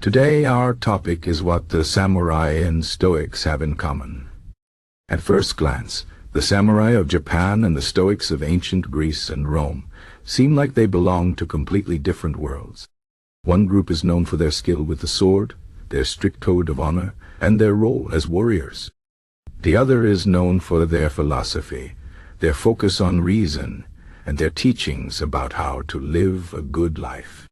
Today our topic is what the samurai and Stoics have in common. At first glance, the samurai of Japan and the Stoics of ancient Greece and Rome seem like they belong to completely different worlds. One group is known for their skill with the sword, their strict code of honor, and their role as warriors. The other is known for their philosophy, their focus on reason, and their teachings about how to live a good life.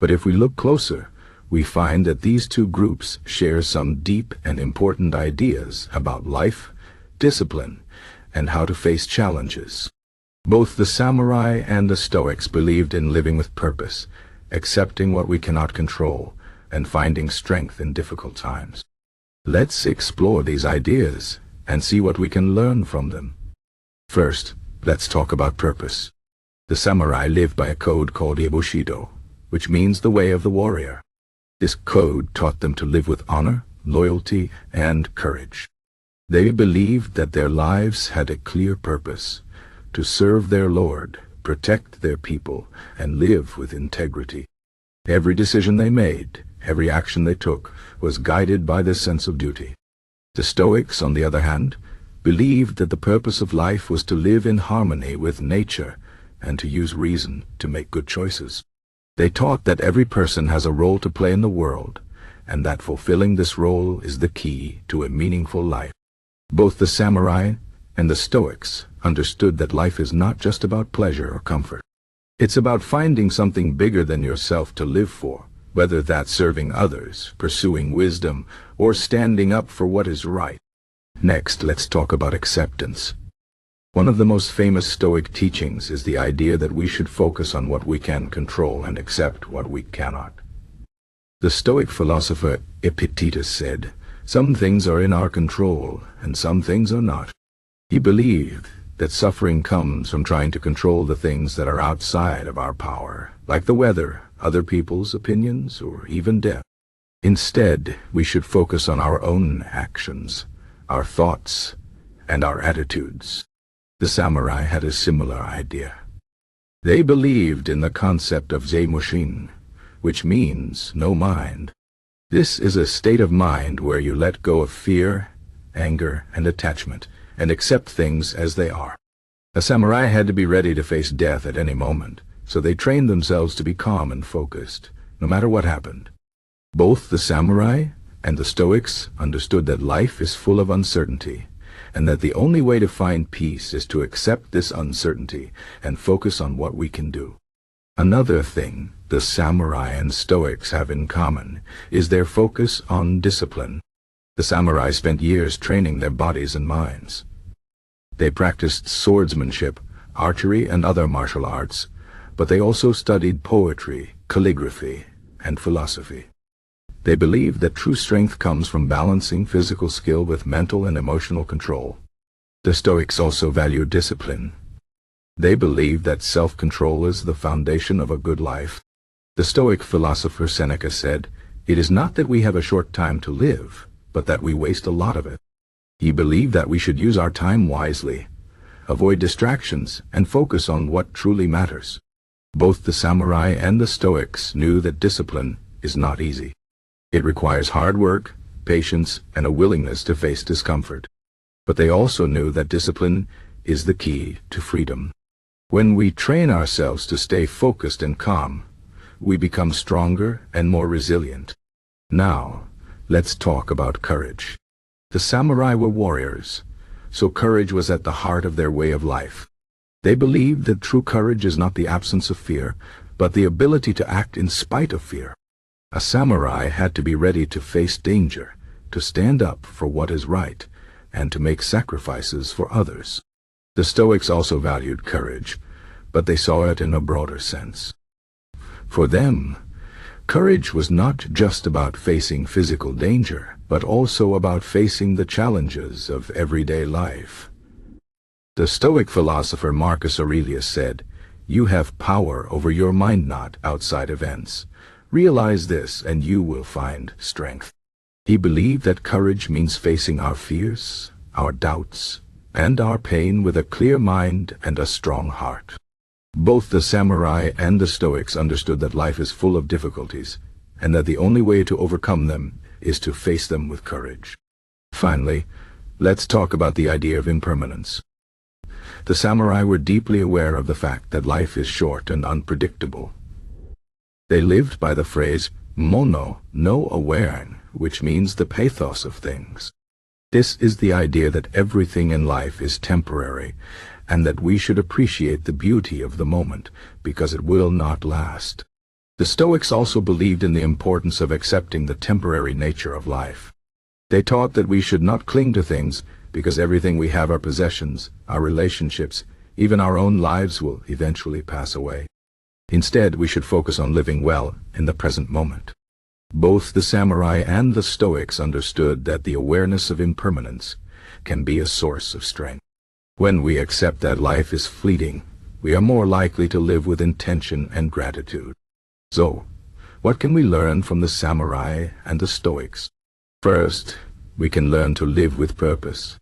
But if we look closer, we find that these two groups share some deep and important ideas about life, discipline, and how to face challenges. Both the samurai and the Stoics believed in living with purpose, accepting what we cannot control, and finding strength in difficult times. Let's explore these ideas and see what we can learn from them. First, let's talk about purpose. The samurai lived by a code called Bushido, which means the way of the warrior. This code taught them to live with honor, loyalty, and courage. They believed that their lives had a clear purpose: to serve their Lord, protect their people, and live with integrity. Every decision they made, every action they took, was guided by this sense of duty. The Stoics, on the other hand, believed that the purpose of life was to live in harmony with nature and to use reason to make good choices. They taught that every person has a role to play in the world, and that fulfilling this role is the key to a meaningful life. Both the samurai and the Stoics understood that life is not just about pleasure or comfort. It's about finding something bigger than yourself to live for, whether that's serving others, pursuing wisdom, or standing up for what is right. Next, let's talk about acceptance. One of the most famous Stoic teachings is the idea that we should focus on what we can control and accept what we cannot. The Stoic philosopher Epictetus said, "Some things are in our control, and some things are not." He believed that suffering comes from trying to control the things that are outside of our power, like the weather, other people's opinions, or even death. Instead, we should focus on our own actions, our thoughts, and our attitudes. The samurai had a similar idea. They believed in the concept of Zaimoshin, which means no mind. This is a state of mind where you let go of fear, anger, and attachment, and accept things as they are. A samurai had to be ready to face death at any moment, so they trained themselves to be calm and focused, no matter what happened. Both the samurai and the Stoics understood that life is full of uncertainty, and that the only way to find peace is to accept this uncertainty and focus on what we can do. Another thing the samurai and Stoics have in common is their focus on discipline. The samurai spent years training their bodies and minds. They practiced swordsmanship, archery, and other martial arts, but they also studied poetry, calligraphy, and philosophy. They believed that true strength comes from balancing physical skill with mental and emotional control. The Stoics also valued discipline. They believed that self-control is the foundation of a good life. The Stoic philosopher Seneca said, "It is not that we have a short time to live, but that we waste a lot of it." He believed that we should use our time wisely, avoid distractions, and focus on what truly matters. Both the samurai and the Stoics knew that discipline is not easy. It requires hard work, patience, and a willingness to face discomfort. But they also knew that discipline is the key to freedom. When we train ourselves to stay focused and calm, we become stronger and more resilient. Now, let's talk about courage. The samurai were warriors, so courage was at the heart of their way of life. They believed that true courage is not the absence of fear, but the ability to act in spite of fear. A samurai had to be ready to face danger, to stand up for what is right, and to make sacrifices for others. The Stoics also valued courage, but they saw it in a broader sense. For them, courage was not just about facing physical danger, but also about facing the challenges of everyday life. The Stoic philosopher Marcus Aurelius said, "You have power over your mind, not outside events. Realize this and you will find strength." He believed that courage means facing our fears, our doubts, and our pain with a clear mind and a strong heart. Both the samurai and the Stoics understood that life is full of difficulties, and that the only way to overcome them is to face them with courage. Finally, let's talk about the idea of impermanence. The samurai were deeply aware of the fact that life is short and unpredictable. They lived by the phrase, mono no awaren, which means the pathos of things. This is the idea that everything in life is temporary, and that we should appreciate the beauty of the moment, because it will not last. The Stoics also believed in the importance of accepting the temporary nature of life. They taught that we should not cling to things, because everything we have, our possessions, our relationships, even our own lives, will eventually pass away. Instead, we should focus on living well in the present moment. Both the samurai and the Stoics understood that the awareness of impermanence can be a source of strength. When we accept that life is fleeting, we are more likely to live with intention and gratitude. So, what can we learn from the samurai and the Stoics? First, we can learn to live with purpose.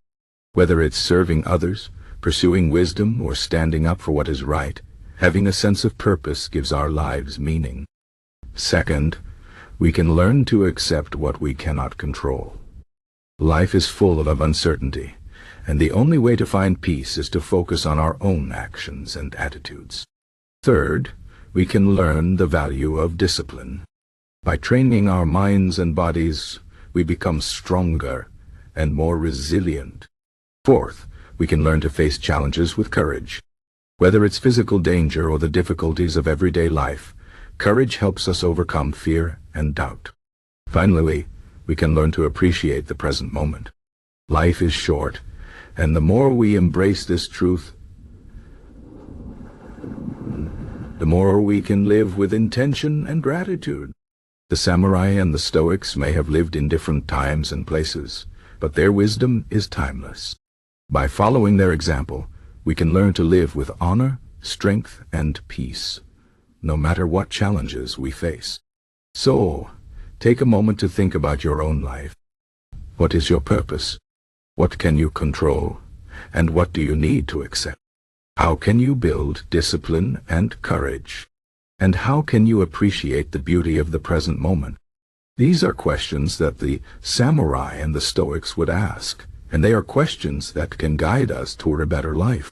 Whether it's serving others, pursuing wisdom, or standing up for what is right, having a sense of purpose gives our lives meaning. Second, we can learn to accept what we cannot control. Life is full of uncertainty, and the only way to find peace is to focus on our own actions and attitudes. Third, we can learn the value of discipline. By training our minds and bodies, we become stronger and more resilient. Fourth, we can learn to face challenges with courage. Whether it's physical danger or the difficulties of everyday life, courage helps us overcome fear and doubt. Finally, we can learn to appreciate the present moment. Life is short, and the more we embrace this truth, the more we can live with intention and gratitude. The samurai and the Stoics may have lived in different times and places, but their wisdom is timeless. By following their example, we can learn to live with honor, strength, and peace, no matter what challenges we face. So, take a moment to think about your own life. What is your purpose? What can you control? And what do you need to accept? How can you build discipline and courage? And how can you appreciate the beauty of the present moment? These are questions that the samurai and the Stoics would ask, and they are questions that can guide us toward a better life.